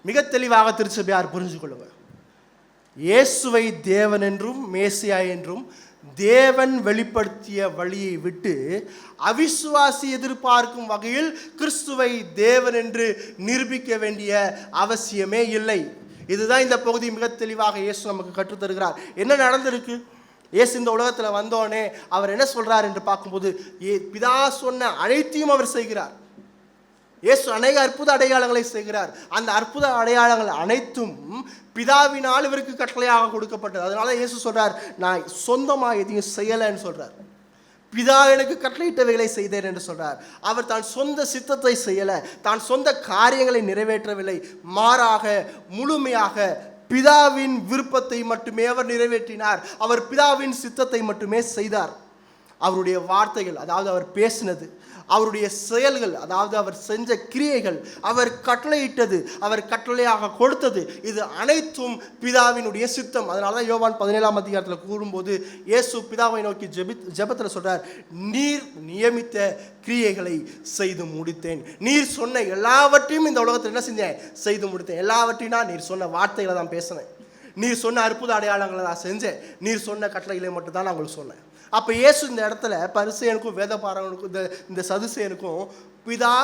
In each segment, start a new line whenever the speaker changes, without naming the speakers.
மிக தெளிவாக திருச்சபையார் புரிஞ்சு கொள்ளுங்க. இயேசுவை தேவன் என்றும் மேசியா என்றும் தேவன் வெளிப்படுத்திய வழியை விட்டு அவிசுவாசி எதிர்பார்க்கும் வகையில் கிறிஸ்துவை தேவன் என்று நிரூபிக்க வேண்டிய அவசியமே இல்லை. இதுதான் இந்த பகுதி மிக தெளிவாக இயேசு நமக்கு கற்றுத்தருகிறார். என்ன நடந்திருக்கு? இயேசு இந்த உலகத்தில் வந்தோடனே அவர் என்ன சொல்றார் என்று பார்க்கும்போது, பிதா சொன்ன அனைத்தையும் அவர் செய்கிறார். இயேசு அநேக அற்புத அடையாளங்களை செய்கிறார். அந்த அற்புத அடையாளங்கள் அனைத்தும் பிதாவினால் இவருக்கு கட்டளையாக கொடுக்கப்பட்டது. அதனால இயேசு சொல்றார், நான் சொந்தமாக எதையும் செய்யலைன்னு சொல்றார். பிதா எனக்கு கட்டளையிட்டவைகளை செய்தேன் என்று சொல்றார். அவர் தான் சொந்த சித்தத்தை செய்யலை, தான் சொந்த காரியங்களை நிறைவேற்றவில்லை. மாறாக முழுமையாக பிதாவின் விருப்பத்தை மட்டுமே அவர் நிறைவேற்றினார். அவர் பிதாவின் சித்தத்தை மட்டுமே செய்தார். அவருடைய வார்த்தைகள், அதாவது அவர் பேசினது, அவருடைய செயல்கள், அதாவது அவர் செஞ்ச கிரியைகள், அவர் கட்டளையிட்டது, அவர் கட்டளையாக கொடுத்தது, இது அனைத்தும் பிதாவினுடைய சித்தம். அதனால தான் யோவான் 17ஆம் அதிகாரத்தில் கூறும்போது இயேசு பிதாவை நோக்கி ஜெபத்தில் சொல்றார், நீர் நியமித்த கிரியைகளை செய்து முடித்தேன். நீர் சொன்ன எல்லாவற்றையும் இந்த உலகத்தில் என்ன செஞ்சேன்? செய்து முடித்தேன். எல்லாவற்றையும் நான் நீர் சொன்ன வார்த்தைகளை தான் பேசினேன். நீர் சொன்ன அற்புத அடையாளங்களை நான் செஞ்சேன். நீர் சொன்ன கட்டளைகளை மட்டும் தான் நான் உங்களுக்கு சொன்னேன். அப்போ இயேசு இந்த இடத்துல பரிசேயனுக்கும் வேதபாரகனுக்கும் இந்த சதுசேயனுக்கும் பிதா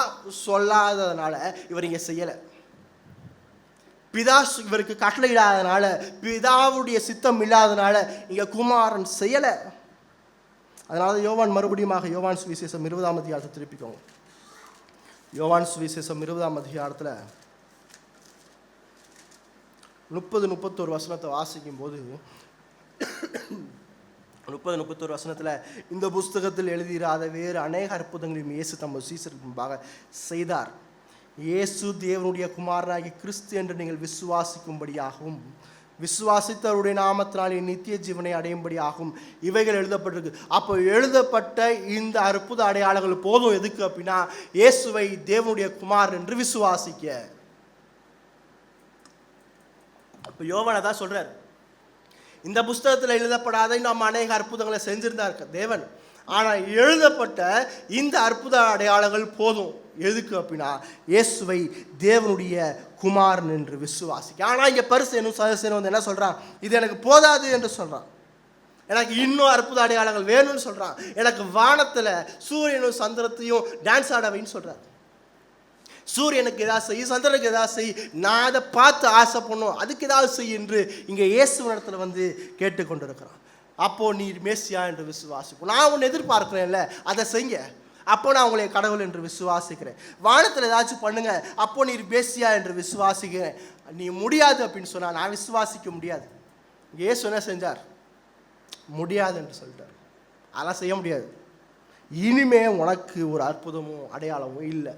சொல்லாததுனால இவர் இங்கே செய்யலை. பிதா இவருக்கு கட்டளையிடாதனால, பிதாவுடைய சித்தம் இல்லாதனால இங்கே குமாரன் செய்யலை. அதனால யோவான் மறுபடியும் யோவான் சுவிசேஷம் 20ஆம் அதிகாரத்தை திருப்பிக்கோங்க. யோவான் சுவிசேஷம் 20ஆம் அதிகாரத்தில் 30-31 வசனத்தை வாசிக்கும் போது 30-31 வசனத்தில், இந்த புஸ்தகத்தில் எழுதியிராத வேறு அநேக அற்புதங்களையும் இயேசு தமது சீசருக்கு முன்பாக செய்தார். இயேசு தேவனுடைய குமாரனாகிய கிறிஸ்து என்று நீங்கள் விசுவாசிக்கும்படியாகவும் விசுவாசித்தவருடைய நாமத்தினாலே நித்திய ஜீவனை அடையும்படியாகவும் இவைகள் எழுதப்பட்டிருக்கு. அப்போ எழுதப்பட்ட இந்த அற்புத அடையாளங்கள் போதும் எதுக்கு அப்படின்னா, இயேசுவை தேவனுடைய குமாரன் என்று விசுவாசிக்க. இப்போ யோவான் தான் சொல்றார், இந்த புஸ்தகத்தில் எழுதப்படாத நம்ம அநேக அற்புதங்களை செஞ்சிருந்தார் தேவன், ஆனால் எழுதப்பட்ட இந்த அற்புத அடையாளங்கள் போதும் எதுக்கு அப்படின்னா, இயேசுவை தேவனுடைய குமாரன் என்று விசுவாசிக்க. ஆனால் இங்கே பரிசேயனும் சதுசேயனும் வந்து என்ன சொல்றான்? இது எனக்கு போதாது என்று சொல்றான். எனக்கு இன்னும் அற்புத அடையாளங்கள் வேணும்னு சொல்றான். எனக்கு வானத்தில் சூரியனும் சந்திரத்தையும் டான்ஸ் ஆடவைன்னு சொல்றார். சூரியனுக்கு ஏதாவது செய், சந்திரனுக்கு ஏதாவது செய், நான் அதை பார்த்து ஆசைப்படணும், அதுக்கு ஏதாவது செய் என்று இங்கே இயேசுவினிடத்தில் வந்து கேட்டுக்கொண்டிருக்கிறான். அப்போது நீர் மேசியா என்று விசுவாசிப்போம். நான் உன்னை எதிர்பார்க்கிறேன்ல, அதை செய்ங்க, அப்போ நான் உங்களை கடவுள் என்று விசுவாசிக்கிறேன். வானத்தில் ஏதாச்சும் பண்ணுங்க, அப்போ நீர் மேசியா என்று விசுவாசிக்கிறேன். நீ முடியாது அப்படின்னு சொன்னால் நான் விசுவாசிக்க முடியாது. இயேசு என்ன செஞ்சார்? முடியாது என்று சொல்லிட்டார். அதெல்லாம் செய்ய முடியாது. இனிமே உனக்கு ஒரு அற்புதமும் அடையாளமும் இல்லை.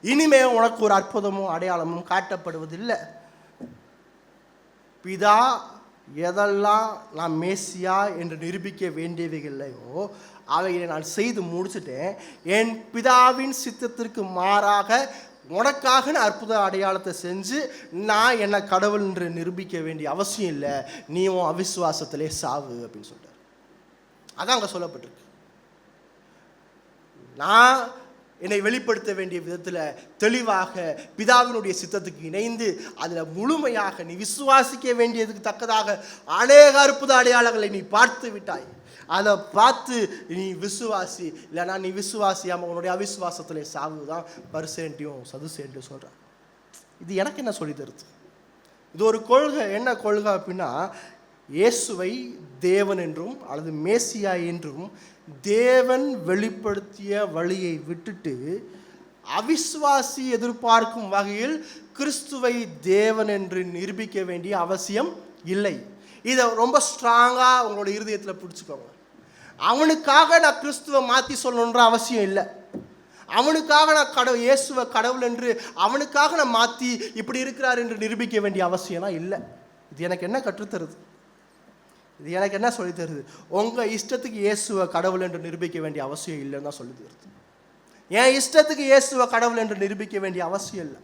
இனிமே உனக்கு ஒரு அற்புதமும் அடையாளமும் காட்டப்படுவதில்லை. பிதா எதெல்லாம் நான் மேசியா என்று நிரூபிக்க வேண்டியவைகளையோ அவைகளை நான் செய்து முடிச்சுட்டேன். என் பிதாவின் சித்தத்திற்கு மாறாக உனக்காக நான் அற்புத அடையாளத்தை செஞ்சு நான் என்னை கடவுள் என்று நிரூபிக்க வேண்டிய அவசியம் இல்லை. நீ உன் அவிசுவாசத்திலே சாவு அப்படின்னு சொல்லிட்டார். அதான் அங்கே சொல்லப்பட்டிருக்கு. நான் என்னை வெளிப்படுத்த வேண்டிய விதத்தில் தெளிவாக பிதாவினுடைய சித்தத்துக்கு இணைந்து அதில் முழுமையாக நீ விசுவாசிக்க வேண்டியதுக்கு தக்கதாக அநேக அற்புத அடையாளங்களை நீ பார்த்து விட்டாய். அதை பார்த்து நீ விசுவாசி, இல்லைனா நீ விசுவாசியாமல் உன்னுடைய அவிசுவாசத்திலே சாவு தான் பரிசேயன்ட்டையும் சதுசேயன்ட்டையும் சொல்கிறான். இது எனக்கு என்ன சொல்லி தருது? இது ஒரு கொள்கை. என்ன கொள்கை அப்படின்னா, இயேசுவை தேவன் என்றும் அல்லது மேசியா என்றும் தேவன் வெளிப்படுத்திய வழியை விட்டுட்டு அவிசுவாசி எதிர்பார்க்கும் வகையில் கிறிஸ்துவை தேவன் என்று நிரூபிக்க வேண்டிய அவசியம் இல்லை. இதை ரொம்ப ஸ்ட்ராங்காக உங்களோட இருதயத்தில் பிடிச்சிக்கோங்க. அவனுக்காக நான் கிறிஸ்துவை மாற்றி சொல்லணுன்ற அவசியம் இல்லை. அவனுக்காக நான் இயேசுவை கடவுள் என்று அவனுக்காக நான் மாற்றி இப்படி இருக்கிறார் என்று நிரூபிக்க வேண்டிய அவசியம்லாம் இல்லை. இது எனக்கு என்ன கற்றுத்தருது? இது எனக்கு என்ன சொல்லி தருது? உங்கள் இஷ்டத்துக்கு இயேசுவை கடவுள் என்று நிரூபிக்க வேண்டிய அவசியம் இல்லைன்னு தான் சொல்லி தருது. என் இஷ்டத்துக்கு இயேசுவை கடவுள் என்று நிரூபிக்க வேண்டிய அவசியம் இல்லை.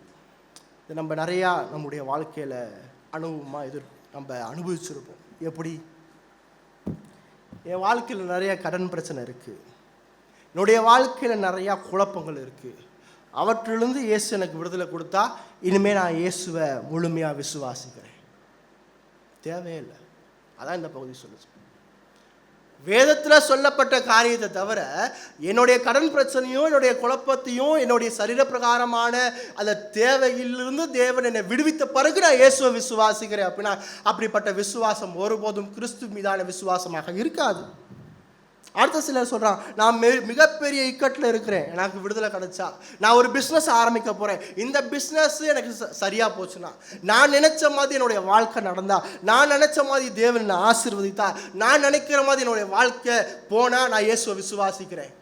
இது நம்ம நிறையா நம்முடைய வாழ்க்கையில் அனுபவமாக நம்ம அனுபவிச்சிருப்போம். எப்படி? என் வாழ்க்கையில் நிறைய கடன் பிரச்சனை இருக்குது, என்னுடைய வாழ்க்கையில் நிறையா குழப்பங்கள் இருக்குது, அவற்றிலிருந்து இயேசு எனக்கு விடுதலை கொடுத்தா இனிமேல் நான் இயேசுவை முழுமையாக விசுவாசிக்கிறேன். தேவையில்லை. அதான் இந்த பகுதி சொல்லுச்சு. வேதத்தில் சொல்லப்பட்ட காரியத்தை தவிர என்னுடைய கடன் பிரச்சனையும் என்னுடைய குழப்பத்தையும் என்னுடைய சரீர பிரகாரமான அந்த தேவையிலிருந்து தேவன் என்னை விடுவித்த பிறகு நான் இயேசுவை விசுவாசிக்கிறேன் அப்படின்னா அப்படிப்பட்ட விசுவாசம் ஒருபோதும் கிறிஸ்து மீதான விசுவாசமாக இருக்காது. அடுத்த சிலர் சொல்கிறான், நான் மிகப்பெரிய இக்கட்டில் இருக்கிறேன், எனக்கு விடுதலை கிடைச்சா நான் ஒரு பிஸ்னஸ் ஆரம்பிக்க போகிறேன், இந்த பிஸ்னஸ் எனக்கு சரியாக போச்சுன்னா, நான் நினச்ச மாதிரி என்னுடைய வாழ்க்கை நடந்தா, நான் நினச்ச மாதிரி தேவன் என்னை ஆசீர்வதித்தா, நான் நினைக்கிற மாதிரி என்னுடைய வாழ்க்கை போனால் நான் இயேசுவை விசுவாசிக்கிறேன்.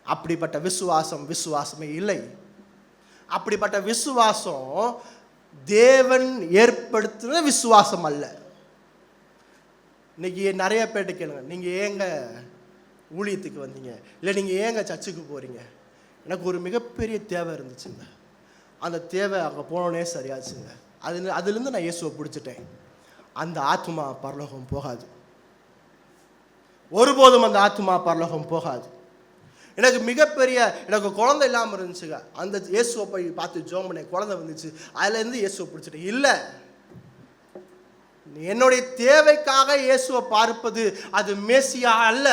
அப்படிப்பட்ட விசுவாசமே இல்லை. அப்படிப்பட்ட விசுவாசம் தேவன் ஏற்படுத்தின விசுவாசம் அல்ல. இன்றைக்கி நிறைய பேர்ட்ட கேளுங்க, நீங்கள் ஏங்க ஊழியத்துக்கு வந்தீங்க, இல்லை நீங்கள் ஏங்க சர்ச்சுக்கு போகிறீங்க? எனக்கு ஒரு மிகப்பெரிய தேவை இருந்துச்சுங்க, அந்த தேவை அங்கே போனோடனே சரியாச்சுங்க, அதுலேருந்து நான் இயேசுவை பிடிச்சிட்டேன். அந்த ஆத்மா பரலோகம் போகாது. ஒருபோதும் அந்த ஆத்மா பரலோகம் போகாது. எனக்கு குழந்தை இல்லாமல் இருந்துச்சுங்க, அந்த இயேசுவை போய் பார்த்து ஜோம் பண்ண குழந்தை வந்துச்சு, அதுலேருந்து இயேசுவை பிடிச்சிட்டேன். இல்லை, என்னுடைய தேவைக்காக இயேசுவை பார்ப்பது அது மேசியா அல்ல.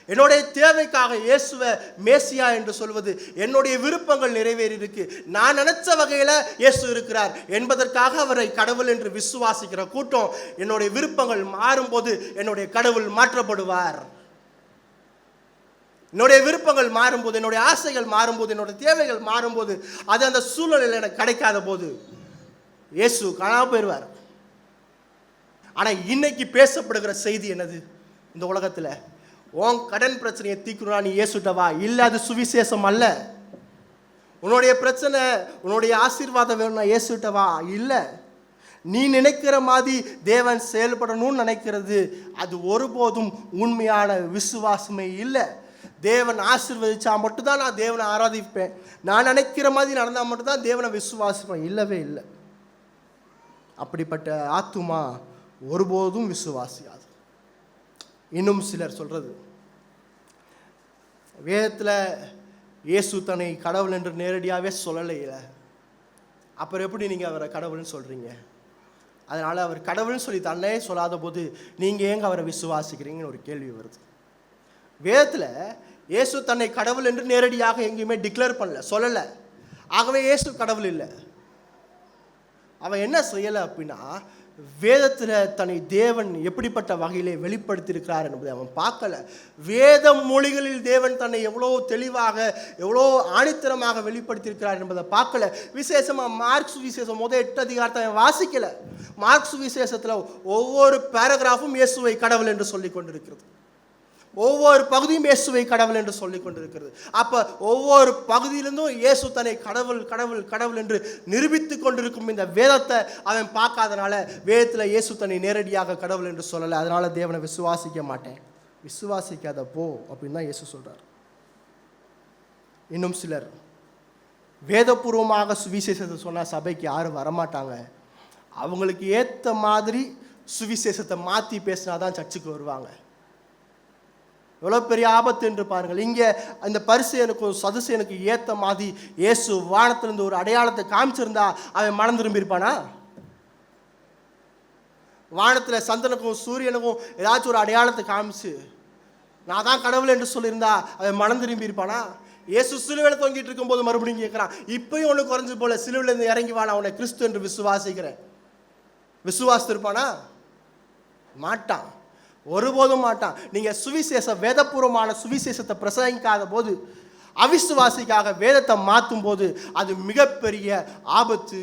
என்னுடைய தேவைக்காக இயேசுவை மேசியா என்று சொல்வது என்னுடைய விருப்பங்கள் நிறைவேறி இருக்கு, நான் நினைச்ச வகையில் இயேசு இருக்கிறார் என்பதற்காக அவரை கடவுள் என்று விசுவாசிக்கிற கூட்டம் என்னுடைய விருப்பங்கள் மாறும்போது என்னுடைய கடவுள் மாற்றப்படுவார். என்னுடைய விருப்பங்கள் மாறும்போது, என்னுடைய ஆசைகள் மாறும்போது, என்னுடைய தேவைகள் மாறும்போது, அது அந்த சூழ்நிலையில் எனக்கு கிடைக்காத போது இயேசு காணாமல் போயிடுவார். ஆனால் இன்னைக்கு பேசப்படுகிற செய்தி என்னது? இந்த உலகத்தில் உன் கடன் பிரச்சனையை தீர்க்கணும்னா நீ இயேசுட்ட வா. இல்லை, அது சுவிசேஷம் அல்ல. உன்னுடைய பிரச்சனை, உன்னுடைய ஆசீர்வாதம் வேணும்னா இயேசுட்ட வா. இல்லை, நீ நினைக்கிற மாதிரி தேவன் செயல்படணும்னு நினைக்கிறது அது ஒருபோதும் உண்மையான விசுவாசமே இல்லை. தேவன் ஆசீர்வதிச்சா மட்டும்தான் நான் தேவனை ஆராதிப்பேன், நான் நினைக்கிற மாதிரி நடந்தால் மட்டும்தான் தேவனை விசுவாசிப்பேன். இல்லவே இல்லை. அப்படிப்பட்ட ஆத்துமா ஒருபோதும் விசுவாசியாது. இன்னும் சிலர் சொல்றது, வேதத்தில் இயேசு தன்னை கடவுள் என்று நேரடியாகவே சொல்லலையில, அப்புறம் எப்படி நீங்கள் அவரை கடவுள்னு சொல்கிறீங்க? அதனால் அவர் கடவுள்னு சொல்லி தன்னையே சொல்லாத போது நீங்கள் ஏங்க அவரை விசுவாசிக்கிறீங்கன்னு ஒரு கேள்வி வருது. வேதத்தில் இயேசு தன்னை கடவுள் என்று நேரடியாக எங்கேயுமே டிக்ளேர் பண்ணல, சொல்லலை. ஆகவே இயேசு கடவுள் இல்லை. அவன் என்ன செய்யலை அப்படின்னா, வேதத்தில் தன்னை தேவன் எப்படிப்பட்ட வகையிலே வெளிப்படுத்தியிருக்கிறார் என்பதை அவன் பார்க்கல. வேத மொழிகளில் தேவன் தன்னை எவ்வளோ தெளிவாக எவ்வளோ ஆணித்தரமாக வெளிப்படுத்தியிருக்கிறார் என்பதை பார்க்கல. விசேஷமாக மார்க்ஸ் விசேஷம் 8 அதிகாரத்தை அவன் வாசிக்கலை. மார்க்ஸ் விசேஷத்தில் ஒவ்வொரு பேராகிராஃபும் இயேசுவை கடவுள் என்று சொல்லி கொண்டிருக்கிறது. ஒவ்வொரு பகுதியும் இயேசுவை கடவுள் என்று சொல்லிக் கொண்டிருக்கிறது. அப்போ ஒவ்வொரு பகுதியிலிருந்தும் இயேசு தன்னை கடவுள் கடவுள் கடவுள் என்று நிரூபித்து கொண்டிருக்கும் இந்த வேதத்தை அவன் பார்க்காதனால வேதத்தில் இயேசு தன்னை நேரடியாக கடவுள் என்று சொல்லலை. அதனால தேவனை விசுவாசிக்க மாட்டேன், விசுவாசிக்காத போ அப்படின்னு தான் இயேசு சொல்கிறார். இன்னும் சிலர் வேதபூர்வமாக சுவிசேஷத்தை சொன்னால் சபைக்கு யாரும் வரமாட்டாங்க, அவங்களுக்கு ஏற்ற மாதிரி சுவிசேஷத்தை மாற்றி பேசினாதான் சர்ச்சுக்கு வருவாங்க. எவ்வளோ பெரிய ஆபத்து என்று பாருங்கள். இங்கே அந்த பரிசேயனுக்கும் சதுசேயனுக்கு ஏற்ற மாதிரி இயேசு வானத்திலிருந்து ஒரு அடையாளத்தை காமிச்சிருந்தா அவன் மனம் திரும்பியிருப்பானா? வானத்தில் சந்திரனுக்கும் சூரியனுக்கும் ஏதாச்சும் ஒரு அடையாளத்தை காமிச்சு நான் தான் கடவுள் என்று சொல்லியிருந்தா அவன் மனம் திரும்பியிருப்பானா? இயேசு சிலுவையில் தொங்கிட்டு இருக்கும்போது மறுபடியும் கேட்குறான், இப்பயும் ஒன்று குறைஞ்சி போல, சிலுவையிலேருந்து இறங்கி வா, நான் உன்னை கிறிஸ்து என்று விசுவாசிக்கிறேன். விசுவாசித்திருப்பானா? மாட்டான், ஒருபோதும் மாட்டான். நீங்கள் வேதபூர்வமான சுவிசேஷத்தை பிரசங்கிக்காத போது, அவிசுவாசிக்காக வேதத்தை மாற்றும் போது அது மிகப்பெரிய ஆபத்து.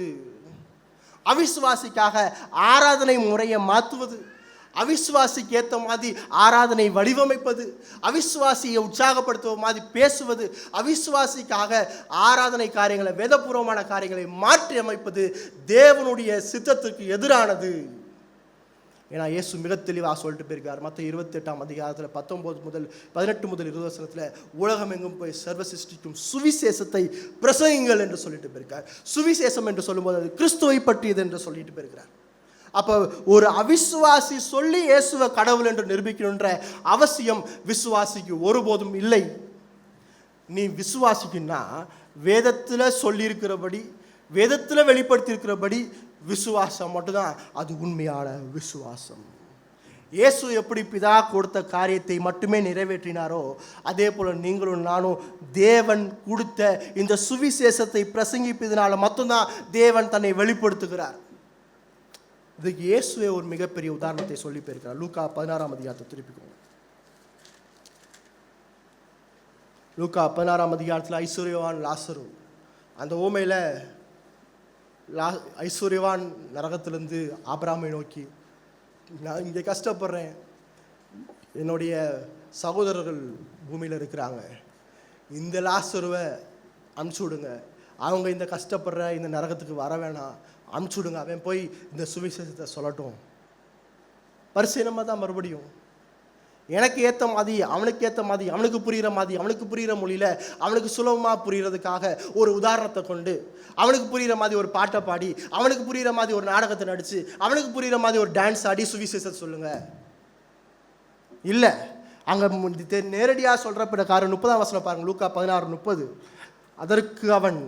அவிசுவாசிக்காக ஆராதனை முறையை மாற்றுவது, அவிசுவாசிக்கு ஏற்ற மாதிரி ஆராதனை வடிவமைப்பது, அவிசுவாசியை உற்சாகப்படுத்துவ மாதிரி பேசுவது, அவிசுவாசிக்காக ஆராதனை காரியங்களை வேதபூர்வமான காரியங்களை மாற்றி அமைப்பது தேவனுடைய சித்தத்துக்கு எதிரானது. ஏன்னா இயேசு மிக தெளிவாக சொல்லிட்டு போயிருக்கார். மத்திய 28ஆம் அதிகாரத்தில் 18 முதல் 20 வசனத்தில் உலகம் எங்கும் போய் சர்வ சிருஷ்டிக்கும் சுவிசேஷத்தை பிரசங்கிங்கள் என்று சொல்லிட்டு போயிருக்கார். சுவிசேஷம் என்று சொல்லும்போது அது கிறிஸ்துவை பற்றியது என்று சொல்லிட்டு போயிருக்கிறார். அப்போ ஒரு அவிசுவாசி சொல்லி இயேசுவை கடவுள் என்று நிரூபிக்கணுன்ற அவசியம் விசுவாசிக்கு ஒருபோதும் இல்லை. நீ விசுவாசிக்கின்னா வேதத்தில் சொல்லியிருக்கிறபடி, வேதத்தில் வெளிப்படுத்தியிருக்கிறபடி விசுவாசம் மட்டும்தான் அது உண்மையான விசுவாசம். இயேசு எப்படி பிதா கொடுத்த காரியத்தை மட்டுமே நிறைவேற்றினாரோ அதே போல் நீங்களும் நானும் தேவன் கொடுத்த இந்த சுவிசேஷத்தை பிரசங்கிப்பதனால மட்டும்தான் தேவன் தன்னை வெளிப்படுத்துகிறார். இதுக்கு இயேசுவே ஒரு மிகப்பெரிய உதாரணத்தை சொல்லி போயிருக்கிறார். லூக்கா 16ஆம் அதிகாரத்தை திருப்பிக்கோங்க. லூக்கா 16ஆம் அதிகாரத்தில் ஐஸ்வர்யவான் லாசரு, அந்த ஊமையில் ஐஸ்வர்யவான் நரகத்திலிருந்து ஆபிரகாமை நோக்கி, நான் இங்கே கஷ்டப்படுறேன், என்னுடைய சகோதரர்கள் பூமியில் இருக்கிறாங்க, இந்த லாசருவை அனுப்பிச்சி விடுங்க, அவங்க இந்த கஷ்டப்படுற இந்த நரகத்துக்கு வர வேணாம், அனுப்பிச்சி விடுங்க, அவன் போய் இந்த சுவிசேஷத்தை சொல்லட்டும். பரிசீலமாக தான் மறுபடியும் எனக்கு ஏற்ற மாதிரி அவனுக்கு ஏற்ற மாதிரி, அவனுக்கு புரிகிற மாதிரி, அவனுக்கு புரிகிற மொழியில் அவனுக்கு சுலபமாக புரிகிறதுக்காக ஒரு உதாரணத்தை கொண்டு, அவனுக்கு புரிகிற மாதிரி ஒரு பாட்டை பாடி, அவனுக்கு புரிகிற மாதிரி ஒரு நாடகத்தை நடித்து, அவனுக்கு புரிகிற மாதிரி ஒரு டான்ஸ் ஆடி சுவிசேஷத்தை சொல்லுங்க. இல்லை, அங்கே நேரடியாக சொல்கிற பிரகாரம் 30ஆம் வசனம் பாருங்கள். லூக்கா 16:30. அதற்கு அவன்,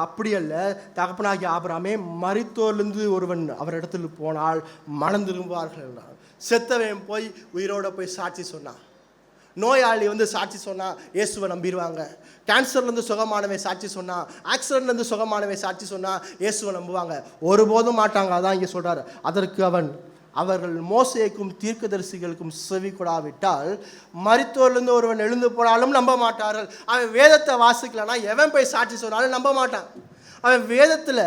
அப்படி அல்ல தகப்பனாகிய ஆபிரகாமே, மரித்தோர்லேருந்து ஒருவன் அவரிடத்தில் போனால் மனம் திரும்புவார்கள் என்றான். செத்தவன் போய் உயிரோட போய் சாட்சி சொன்னான். நோயாளி சாட்சி சொன்னால் இயேசுவை நம்பிடுவாங்க. கேன்சர்லேருந்து சுகமானவன் சாட்சி சொன்னால், ஆக்சிடென்ட்லேருந்து சுகமானவன் சாட்சி சொன்னால் இயேசுவை நம்புவாங்க. ஒருபோதும் மாட்டாங்க. அதான் இங்கே சொல்கிறார். அதற்கு அவன், அவர்கள் மோசேக்கும் தீர்க்கதரிசிகளுக்கும் செவி கொடாவிட்டால் மரித்தோர்லேருந்து ஒருவன் எழுந்து போனாலும் நம்ப மாட்டார்கள். அவன் வேதத்தை வாசிக்கலன்னா எவன் போய் சாட்சி சொன்னாலும் நம்ப மாட்டான். அவன் வேதத்தில்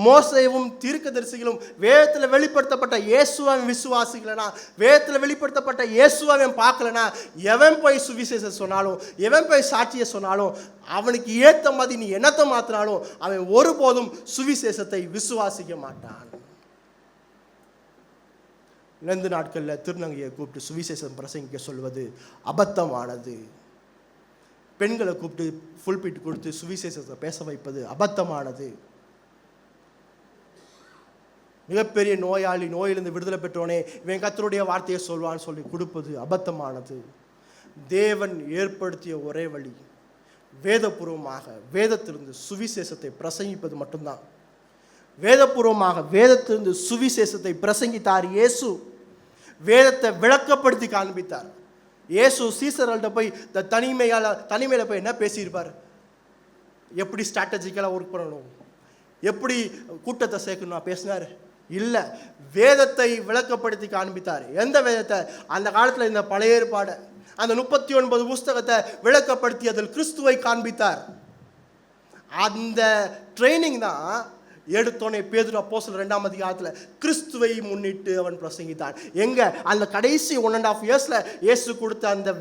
மோசேவும் தீர்க்கதரிசிகளும் வேதத்தில் வெளிப்படுத்தப்பட்ட இயேசுவை விசுவாசிக்கலனா, வேதத்தில் வெளிப்படுத்தப்பட்ட இயேசுவை அவன் பார்க்கலனா, எவன் போய் சுவிசேஷம் சொன்னாலும், எவன் போய் சாட்சியை சொன்னாலும், அவனுக்கு ஏற்ற மாதிரி நீ என்னத்தை மாற்றினாலும் அவன் ஒருபோதும் சுவிசேஷத்தை விசுவாசிக்க மாட்டான். இழந்த நாட்களில் திருநங்கையை கூப்பிட்டு சுவிசேஷம் பிரசங்கிக்க சொல்வது அபத்தமானது. பெண்களை கூப்பிட்டு ஃபுல் பீட் கொடுத்து சுவிசேஷத்தை பேச வைப்பது அபத்தமானது. மிகப்பெரிய நோயாளி, நோயிலிருந்து விடுதலை பெற்றோனே இவன் கர்த்தருடைய வார்த்தையை சொல்வான்னு சொல்லி கொடுப்பது அபத்தமானது. தேவன் ஏற்படுத்திய ஒரே வழி வேதபூர்வமாக வேதத்திலிருந்து சுவிசேஷத்தை பிரசங்கிப்பது மட்டும்தான். வேதபூர்வமாக வேதத்திலிருந்து சுவிசேஷத்தை பிரசங்கித்தார் இயேசு. வேதத்தை விளக்கப்படுத்தி காண்பித்தார். இயேசு சீசர்கள்ட்ட போய் தனிமையில் போய் என்ன பேசியிருப்பார்? எப்படி ஸ்ட்ராட்டஜிக்கலாக ஒர்க் பண்ணணும், எப்படி கூட்டத்தை சேர்க்கணும் பேசினார்? இல்லை, வேதத்தை விளக்கப்படுத்தி காண்பித்தார். எந்த வேதத்தை? அந்த காலத்தில் இந்த பழைய ஏற்பாடு, அந்த 39 புஸ்தகத்தை விளக்கப்படுத்தி அதில் கிறிஸ்துவை காண்பித்தார். அந்த ட்ரைனிங் தான் எடுத்தோனே பேதுரு அப்போஸ்தலர் 2ஆம் அதிகாரத்தில் கிறிஸ்துவை முன்னிட்டு அவன் பிரசங்கித்தான். எங்க? அந்த கடைசி 1.5 இயர்ஸில் இயேசு கொடுத்த அந்த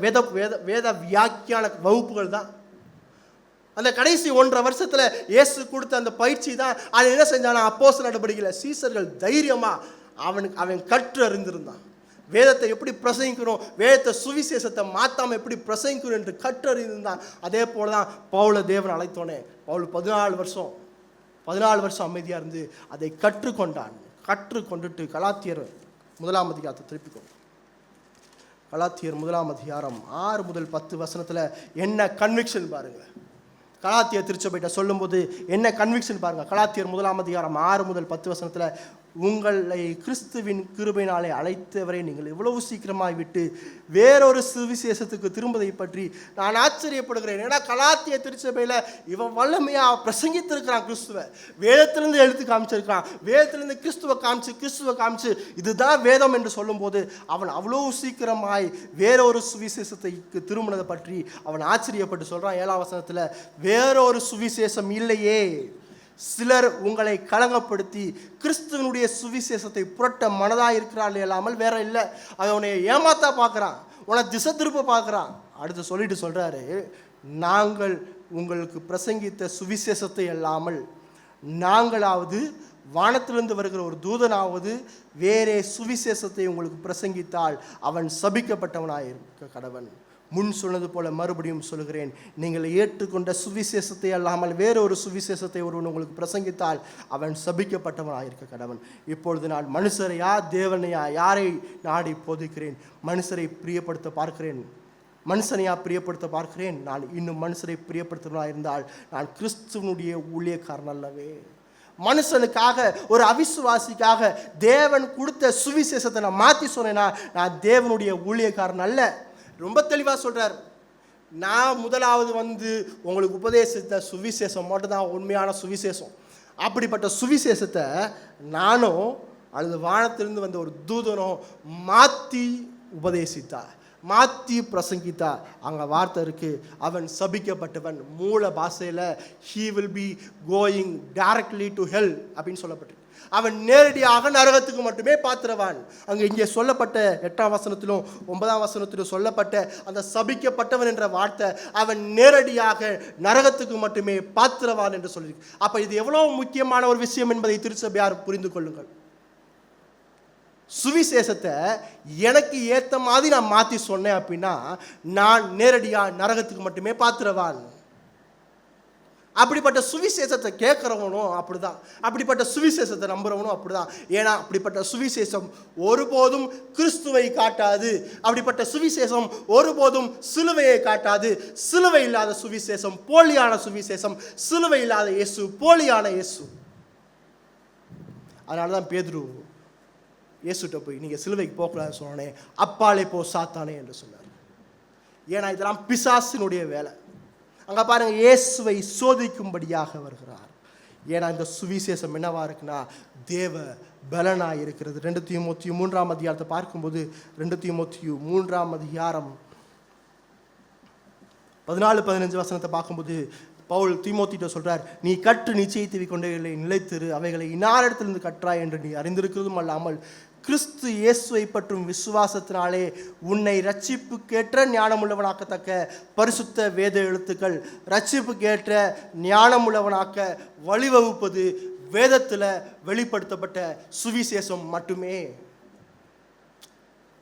வேத வியாக்கியான வகுப்புகள் தான். அந்த கடைசி 1.5 வருஷத்தில் இயேசு கொடுத்த அந்த பயிற்சி தான். அது என்ன செஞ்சானா? அப்போஸ்தலர் நடவடிக்கையில் சீசர்கள் தைரியமாக அவன் கற்று அறிந்திருந்தான். வேதத்தை எப்படி பிரசங்கிக்கணும், வேதத்தை சுவிசேஷத்தை மாற்றாமல் எப்படி பிரசங்கிக்கணும் என்று கற்றறிந்திருந்தான். அதே போல தான் பவுலை தேவன் அழைத்தோனே, பவுல் 14 வருஷம் அமைதியாக இருந்து அதை கற்றுக்கொண்டான். கற்றுக்கொண்டுட்டு கலாத்தியர் 1ஆம் அதிகாரத்தை திருப்பிக்கொண்டு, கலாத்தியர் 1ஆம் அதிகாரம் 6 முதல் 10 வசனத்தில் என்ன கன்விக்ஷன் பாருங்கள். கலாத்தியர் திருச்சபைகிட்ட சொல்லும்போது என்ன கன்விக்ஷன் பாருங்கள். கலாத்தியர் 1ஆம் அதிகாரம் 6 முதல் 10 வசனத்தில், உங்களை கிறிஸ்துவின் கிருபையினாலே அழைத்தவரை நீங்கள் இவ்வளவு சீக்கிரமாய் விட்டு வேறொரு சுவிசேஷத்துக்கு திரும்பதை பற்றி நான் ஆச்சரியப்படுகிறேன். ஏன்னா கலாத்திய திருச்சபையில் இவன் வல்லமையாக பிரசங்கித்திருக்கிறான். கிறிஸ்துவை வேதத்திலிருந்து எடுத்து காமிச்சிருக்கிறான். வேதத்திலிருந்து கிறிஸ்துவை காமிச்சு இதுதான் வேதம் என்று சொல்லும்போது அவன் அவ்வளோ சீக்கிரமாய் வேறொரு சுவிசேஷத்துக்கு திரும்பினதை பற்றி அவன் ஆச்சரியப்பட்டு சொல்கிறான். 7ஆம் வசனத்தில், வேறொரு சுவிசேஷம் இல்லையே, சிலர் உங்களை கலங்கப்படுத்தி கிறிஸ்துவனுடைய சுவிசேஷத்தை புரட்ட மனதாக இருக்கிறாள் இல்லாமல் வேற இல்லை. அவனை ஏமாத்தா பார்க்குறான், உன்னை திசை திருப்ப பார்க்குறான். அடுத்து சொல்லிட்டு சொல்கிறாரு, நாங்கள் உங்களுக்கு பிரசங்கித்த சுவிசேஷத்தை அல்லாமல் நாங்களாவது வானத்திலிருந்து வருகிற ஒரு தூதனாவது வேறே சுவிசேஷத்தை உங்களுக்கு பிரசங்கித்தால் அவன் சபிக்கப்பட்டவனாயிருக்க கடவன். முன் சொன்னது போல மறுபடியும் சொல்கிறேன், நீங்கள் ஏற்றுக்கொண்ட சுவிசேஷத்தை அல்லாமல் வேறொரு சுவிசேஷத்தை ஒருவன் உங்களுக்கு பிரசங்கித்தால் அவன் சபிக்கப்பட்டவனாயிருக்க கடவன். இப்பொழுது நான் மனுஷரையா தேவனையா யாரை நாடி போதிக்கிறேன்? மனுஷரை பிரியப்படுத்த பார்க்கிறேன். மனுஷனையா பிரியப்படுத்த பார்க்கிறேன், நான் இன்னும் மனுஷரை பிரியப்படுத்துவதா இருந்தால் நான் கிறிஸ்துவனுடைய ஊழியக்காரன் அல்லவே. மனுஷனுக்காக, ஒரு அவிசுவாசிக்காக தேவன் கொடுத்த சுவிசேஷத்தை நான் மாற்றி சொன்னேன்னா நான் தேவனுடைய ஊழியக்காரன் அல்ல. ரொம்ப தெளிவாக சொல்கிறார். நான் முதலாவது உங்களுக்கு உபதேசித்த சுவிசேஷம் மட்டும்தான் உண்மையான சுவிசேஷம். அப்படிப்பட்ட சுவிசேஷத்தை நானோ அல்லது வானத்திலிருந்து வந்த ஒரு தூதனோ மாற்றி உபதேசித்தா, மாற்றி பிரசங்கித்தா. அங்கே வார்த்தை இருக்கு, அவன் சபிக்கப்பட்டவன். மூல பாஷையில் he will be going directly to hell அப்படின்னு சொல்லப்பட்டிருக்கு. அவன் நேரடியாக நரகத்துக்கு மட்டுமே பாத்திரவான். அங்கே இங்கே சொல்லப்பட்ட 8ஆம் வசனத்திலும் 9ஆம் வசனத்திலும் சொல்லப்பட்ட அந்த சபிக்கப்பட்டவன் என்ற வார்த்தை அவன் நேரடியாக நரகத்துக்கு மட்டுமே பாத்திரவான் என்று சொல்லியிருக்கு. அப்போ இது எவ்வளோ முக்கியமான ஒரு விஷயம் என்பதை திருச்சபையார் புரிந்து கொள்ளுங்கள். சுவிசேஷத்தை எனக்கு ஏற்ற மாதிரி நான் மாற்றி சொன்னேன் அப்படின்னா நான் நேரடியாக நரகத்துக்கு மட்டுமே பாத்திரவான். அப்படிப்பட்ட சுவிசேஷத்தை கேட்குறவனும் அப்படிதான், அப்படிப்பட்ட சுவிசேஷத்தை நம்புறவனும் அப்படிதான். ஏன்னா அப்படிப்பட்ட சுவிசேஷம் ஒருபோதும் கிறிஸ்துவை காட்டாது. அப்படிப்பட்ட சுவிசேஷம் ஒருபோதும் சிலுவையை காட்டாது. சிலுவை இல்லாத சுவிசேஷம் போலியான சுவிசேஷம். சிலுவை இல்லாத இயேசு போலியான இயேசு. அதனால தான் பேதுரு இயேசுட்ட போய் நீங்கள் சிலுவைக்கு போகக்கூடாதுன்னு சொன்னோன்னே அப்பாலே போ சாத்தானே என்று சொன்னார். ஏன்னா இதெல்லாம் பிசாசினுடைய வேலை. அங்கே பாருங்கள், இயேசுவை சோதிக்கும்படியாக வருகிறார். ஏன்னா இந்த சுவிசேஷம் என்னவா இருக்குன்னா தேவ பலனாக இருக்கிறது. 2 தீமோத்தேயு 3ஆம் அதிகாரத்தை பார்க்கும்போது 2 தீமோத்தேயு 3ஆம் அதிகாரம் 14-15 வசனத்தை பார்க்கும்போது பவுல் தீமோத்திட்ட சொல்கிறார், நீ கற்று நிச்சயித்து கொண்டவைகளை நிலைத்திரு, அவைகளை இன்னாரிடத்திலிருந்து கற்றாய் என்று நீ அறிந்திருக்கிறதும் அல்லாமல் கிறிஸ்து இயேசுவை பற்றும் விசுவாசத்தினாலே உன்னை ரட்சிப்புக்கேற்ற ஞானமுள்ளவனாக்கத்தக்க பரிசுத்த வேத எழுத்துக்கள் ரட்சிப்புக்கேற்ற ஞானமுள்ளவனாக்க வழிவகுப்பது வேதத்தில் வெளிப்படுத்தப்பட்ட சுவிசேஷம் மட்டுமே.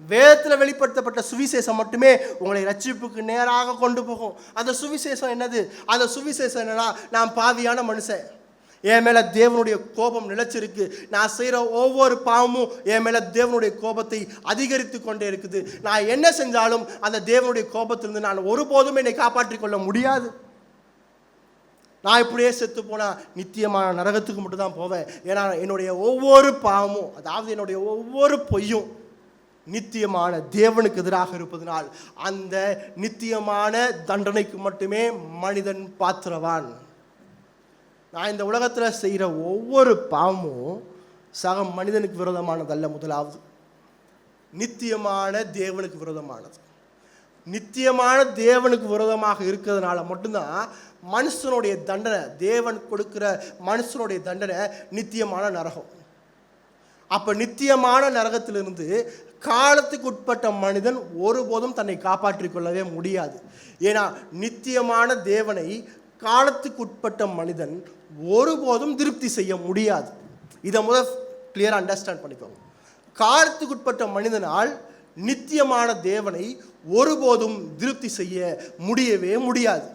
வேதத்தில் வெளிப்படுத்தப்பட்ட சுவிசேஷம் மட்டுமே உங்களை ரட்சிப்புக்கு நேராக கொண்டு போகும். அந்த சுவிசேஷம் என்னது? அந்த சுவிசேஷம் என்னன்னா, நான் பாவியான மனுஷன், என் மேலே தேவனுடைய கோபம் நிலைச்சிருக்கு, நான் செய்கிற ஒவ்வொரு பாவமும் என் மேலே தேவனுடைய கோபத்தை அதிகரித்து கொண்டே இருக்குது, நான் என்ன செஞ்சாலும் அந்த தேவனுடைய கோபத்திலிருந்து நான் ஒருபோதும் என்னை காப்பாற்றிக் கொள்ள முடியாது, நான் இப்படியே செத்து போனால் நித்தியமான நரகத்துக்கு மட்டும் தான் போவேன். ஏன்னா என்னுடைய ஒவ்வொரு பாவமும், அதாவது என்னுடைய ஒவ்வொரு பொய்யும் நித்தியமான தேவனுக்கு எதிராக இருப்பதனால் அந்த நித்தியமான தண்டனைக்கு மட்டுமே மனிதன் பாத்திரவான். நான் இந்த உலகத்தில் செய்கிற ஒவ்வொரு பாவமும் சக மனிதனுக்கு விரோதமானதல்ல. முதலாவது நித்தியமான தேவனுக்கு விரோதமானது. நித்தியமான தேவனுக்கு விரோதமாக இருக்கிறதுனால மட்டும்தான் மனுஷனுடைய தண்டனை, தேவன் கொடுக்கிற மனுஷனுடைய தண்டனை நித்தியமான நரகம். அப்போ நித்தியமான நரகத்திலிருந்து காலத்துக்கு உட்பட்ட மனிதன் ஒருபோதும் தன்னை காப்பாற்றிக் கொள்ளவே முடியாது. ஏன்னா நித்தியமான தேவனை காலத்துக்கு உட்பட்ட மனிதன் ஒருபோதும் திருப்தி செய்ய முடியாது. இதை முதல் கிளியராக அண்டர்ஸ்டாண்ட் பண்ணிக்கோங்க. காலத்துக்கு உட்பட்ட மனிதனால் நித்தியமான தேவனை ஒருபோதும் திருப்தி செய்ய முடியவே முடியாது.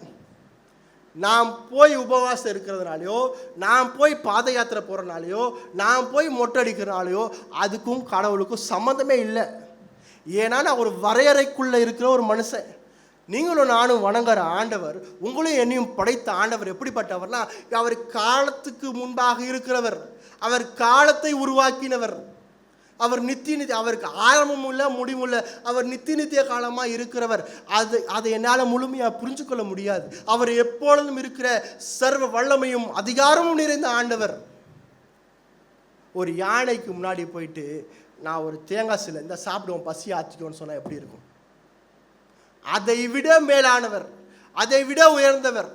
நாம் போய் உபவாசம் இருக்கிறதுனாலையோ, நாம் போய் பாத யாத்திரை போகிறனாலையோ, நாம் போய் மொட்டை அடிக்கிறனாலையோ அதுக்கும் கடவுளுக்கும் சம்மந்தமே இல்லை. ஏன்னா நான் ஒரு வரையறைக்குள்ளே இருக்கிற ஒரு மனுஷன். நீங்களும் நானும் வணங்குற ஆண்டவர், உங்களையும் என்னையும் படைத்த ஆண்டவர் எப்படிப்பட்டவர்னா, அவர் காலத்துக்கு முன்பாக இருக்கிறவர், அவர் காலத்தை உருவாக்கினவர், அவர் அவருக்கு ஆரம்பமும் இல்லை முடிவும் இல்லை, அவர் நித்திய காலமாக இருக்கிறவர். அதை என்னால் முழுமையாக புரிஞ்சு கொள்ள முடியாது. அவர் எப்பொழுதும் இருக்கிற சர்வ வல்லமையும் அதிகாரமும் நிறைந்த ஆண்டவர். ஒரு யானைக்கு முன்னாடி போயிட்டு நான் ஒரு தேங்காய் சிலை இந்த சாப்பிடுவோம், பசி ஆற்றிக்குவோன்னு சொன்னால் எப்படி இருக்கும்? அதை விட மேலானவர், அதை விட உயர்ந்தவர்,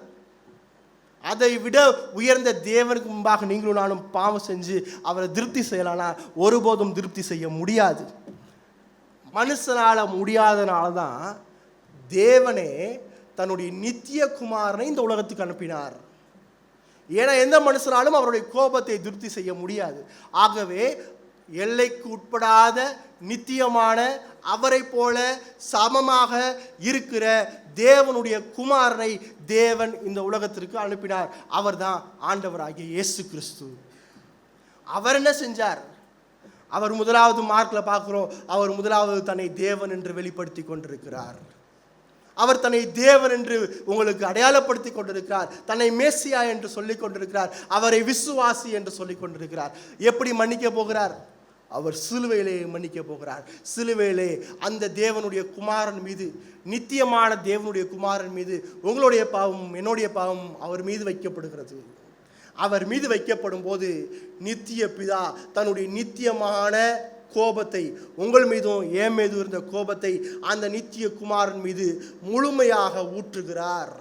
அதை விட உயர்ந்த தேவனுக்கு முன்பாக நீங்களும் நானும் பாவம் செஞ்சு அவரை திருப்தி செய்யலாம்னா ஒருபோதும் திருப்தி செய்ய முடியாது. மனுஷனால் முடியாதனால தான் தேவனே தன்னுடைய நித்திய குமாரனை இந்த உலகத்துக்கு அனுப்பினார். ஏன்னா எந்த மனுஷனாலும் அவருடைய கோபத்தை திருப்தி செய்ய முடியாது. ஆகவே எல்லைக்கு உட்படாத நித்தியமான அவரை போல சமமாக இருக்கிற தேவனுடைய குமாரனை தேவன் இந்த உலகத்திற்கு அனுப்பினார். அவர் தான் ஆண்டவராகிய இயேசு கிறிஸ்து. அவர் என்ன செஞ்சார்? அவர் முதலாவது மார்க்கில் பார்க்குறோம், அவர் முதலாவது தன்னை தேவன் என்று வெளிப்படுத்தி கொண்டிருக்கிறார். அவர் தன்னை தேவன் என்று உங்களுக்கு அடையாளப்படுத்தி கொண்டிருக்கிறார். தன்னை மேசியா என்று சொல்லிக் கொண்டிருக்கிறார். அவரை விசுவாசி என்று சொல்லிக் கொண்டிருக்கிறார். எப்படி மன்னிக்க போகிறார்? அவர் சிலுவையிலே மன்னிக்க போகிறார். சிலுவையிலே அந்த தேவனுடைய குமாரன் மீது, நித்தியமான தேவனுடைய குமாரன் மீது உங்களுடைய பாவமும் என்னுடைய பாவமும் அவர் மீது வைக்கப்படுகிறது. அவர் மீது வைக்கப்படும் போது நித்திய பிதா தன்னுடைய நித்தியமான கோபத்தை, உங்கள் மீதும் என் மீது இருந்த கோபத்தை அந்த நித்திய குமாரன் மீது முழுமையாக ஊற்றுகிறார்.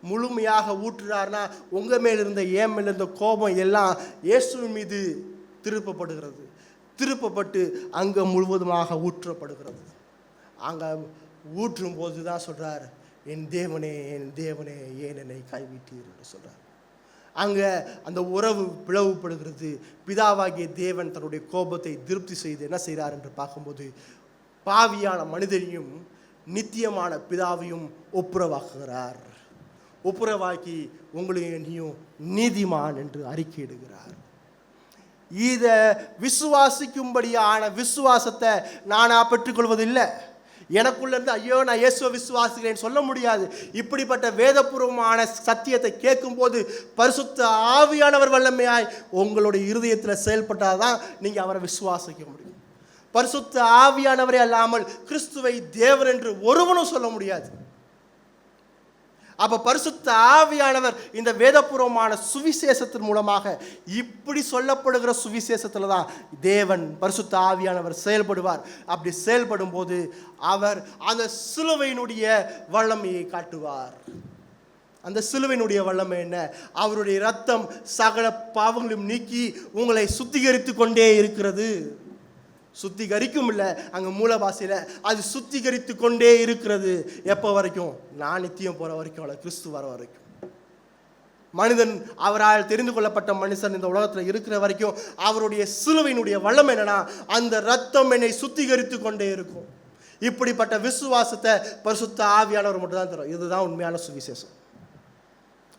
முழுமையாக ஊற்றுறார்னா உங்கள் மேல் இருந்த என் மேல் இருந்த கோபம் எல்லாம் இயேசுவின் மீது திருப்பப்படுகிறது. திருப்பப்பட்டு அங்கே முழுவதுமாக ஊற்றப்படுகிறது. அங்கே ஊற்றும் போது தான் சொல்கிறார், என் தேவனே என் தேவனே ஏன் என்னை கைவிட்டீர் என்று சொல்கிறார். அங்கே அந்த உறவு பிளவுபடுகிறது. பிதாவாகிய தேவன் தன்னுடைய கோபத்தை திருப்தி செய்து என்ன செய்கிறார் என்று பார்க்கும்போது பாவியான மனிதனையும் நித்தியமான பிதாவையும் ஒப்புரவாக்குகிறார். ஒப்புரவாக்கி உங்களையும் என்னையும் நீதிமான் என்று அறிக்கையிடுகிறார். இதை விசுவாசிக்கும்படியான விசுவாசத்தை நானா பெற்றுக்கொள்வதில்லை. எனக்குள்ள இருந்து ஐயோ நான் இயேசுவை விசுவாசிக்கிறேன் சொல்ல முடியாது. இப்படிப்பட்ட வேதபூர்வமான சத்தியத்தை கேட்கும் போது பரிசுத்த ஆவியானவர் வல்லமையாய் உங்களுடைய இருதயத்தில் செயல்பட்டாதான் நீங்கள் அவரை விசுவாசிக்க முடியும். பரிசுத்த ஆவியானவரே அல்லாமல் கிறிஸ்துவை தேவன் என்று ஒருவனும் சொல்ல முடியாது. அப்போ பரிசுத்த ஆவியானவர் இந்த வேதபூர்வமான சுவிசேஷத்தின் மூலமாக, இப்படி சொல்லப்படுகிற சுவிசேஷத்தில் தான் தேவன் பரிசுத்த ஆவியானவர் செயல்படுவார். அப்படி செயல்படும் போது அவர் அந்த சிலுவையினுடைய வல்லமையை காட்டுவார். அந்த சிலுவையினுடைய வல்லமை என்ன? அவருடைய இரத்தம் சகல பாவங்களையும் நீக்கி உங்களை சுத்திகரித்து கொண்டே இருக்கிறது. சுத்திகரிக்கும் இல்லை, அங்கே மூல பாஷையில் அது சுத்திகரித்து கொண்டே இருக்கிறது. எப்போ வரைக்கும்? நான் நித்தியம் போகிற வரைக்கும், அல்ல கிறிஸ்து வர வரைக்கும். மனிதன் அவரால் தெரிந்து கொள்ளப்பட்ட மனுஷன் இந்த உலகத்தில் இருக்கிற வரைக்கும் அவருடைய சிலுவையினுடைய வல்லமை என்னன்னா, அந்த ரத்தம் என்னை சுத்திகரித்து கொண்டே இருக்கும். இப்படிப்பட்ட விசுவாசத்தை பரிசுத்த ஆவியானவர் மட்டும் தான் தரும். இதுதான் உண்மையான சுவிசேஷம்,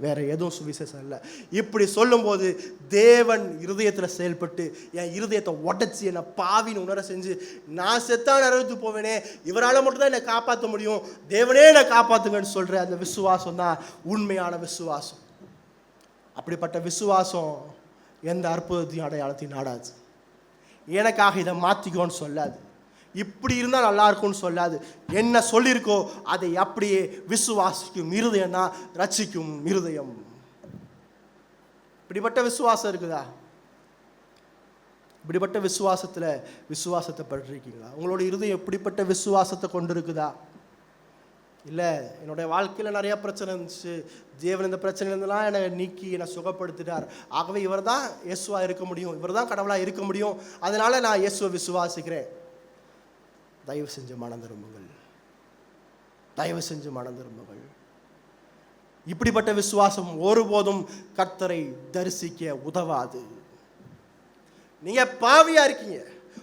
வேற எதுவும் சுவிசேஷம் இல்லை. இப்படி சொல்லும்போது தேவன் இருதயத்தில் செயல்பட்டு என் இருதயத்தை உடச்சி என்னை பாவின்னு உணர செஞ்சு, நான் செத்தான் நரகத்து போவேனே, இவரால் மட்டும்தான் என்னை காப்பாற்ற முடியும், தேவனே என்னை காப்பாற்றுங்கன்னு சொல்கிற அந்த விசுவாசம் தான் உண்மையான விசுவாசம். அப்படிப்பட்ட விசுவாசம் எந்த அற்புதத்தையும் அடையாளத்தையும் நாடாது. எனக்காக இதை மாற்றிக்கோன்னு சொல்லாது, இப்படி இருந்தால் நல்லா இருக்கும்னு சொல்லாது. என்ன சொல்லியிருக்கோ அதை அப்படியே விசுவாசிக்கும் இருதயம் தான் ரட்சிக்கும் இருதயம். இப்படிப்பட்ட விசுவாசம் இருக்குதா? இப்படிப்பட்ட விசுவாசத்தை பற்றிருக்கீங்களா? உங்களோட இருதயம் இப்படிப்பட்ட விசுவாசத்தை கொண்டு இருக்குதா? இல்லை, என்னுடைய வாழ்க்கையில் நிறையா பிரச்சனை இருந்துச்சு, தேவன் இந்த பிரச்சனையிலேருந்துலாம் என்னை நீக்கி என்னை சுகப்படுத்திட்டார், ஆகவே இவர் தான் இயேசுவாக இருக்க முடியும், இவர் தான் கடவுளாக இருக்க முடியும், அதனால் நான் இயேசுவை விசுவாசிக்கிறேன். தயவு செஞ்சு மனம் திரும்புங்கள், தயவு செஞ்சு மனம் திரும்புங்கள். இப்படிப்பட்ட விசுவாசம் ஒருபோதும் கர்த்தரை தரிசிக்க உதவாது. நீங்க பாவியா இருக்கீங்க,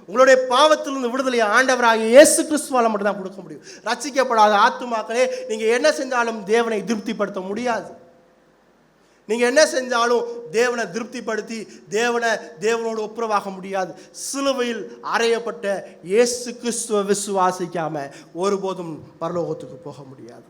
உங்களுடைய பாவத்திலிருந்து விடுதலை ஆண்டவராகிய இயேசு கிறிஸ்துவால மட்டும் தான் கொடுக்க முடியும். ரட்சிக்கப்படாத ஆத்துமாக்களே, நீங்க என்ன செஞ்சாலும் தேவனை திருப்திப்படுத்த முடியாது. நீங்க என்ன செஞ்சாலும் தேவனை திருப்திப்படுத்தி தேவனோடு ஒப்புரவாக முடியாது. சிலுவையில் அறையப்பட்ட இயேசு கிறிஸ்துவை விசுவாசிக்காம ஒருபோதும் பரலோகத்துக்கு போக முடியாது.